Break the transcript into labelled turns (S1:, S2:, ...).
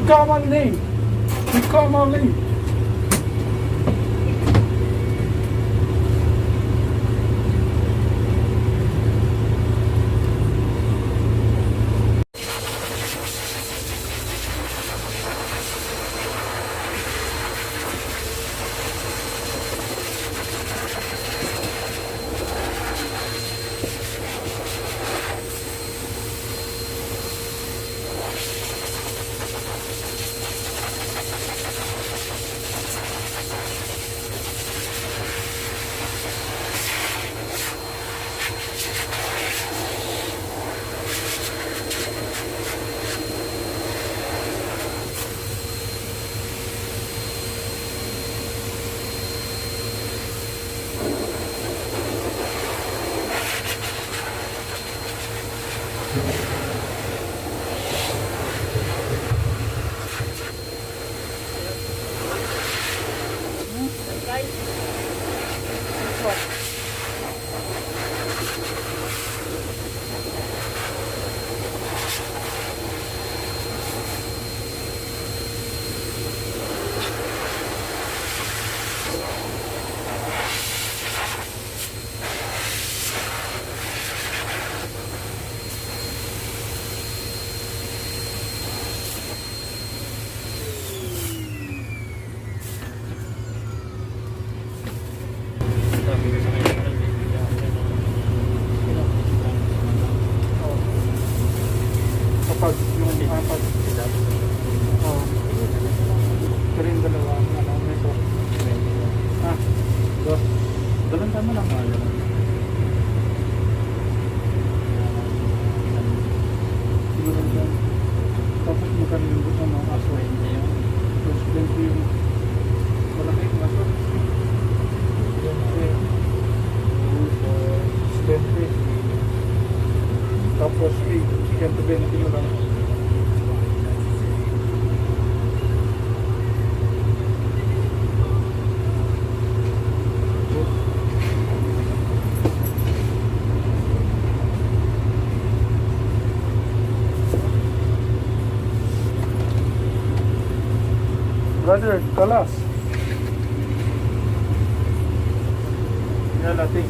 S1: Nagkamali. Nagkamali. Kapag yung apat sila. Oo. Ito rin dalawa. Ano, may ito. Ah, dos. Dalan tama lang. Siguro dyan. Tapos magkano yung gusto mo? Aso. Tapos ganito yung malaki yung aso. 20. Tapos 120 lang. Brother, kalas. Yan natin.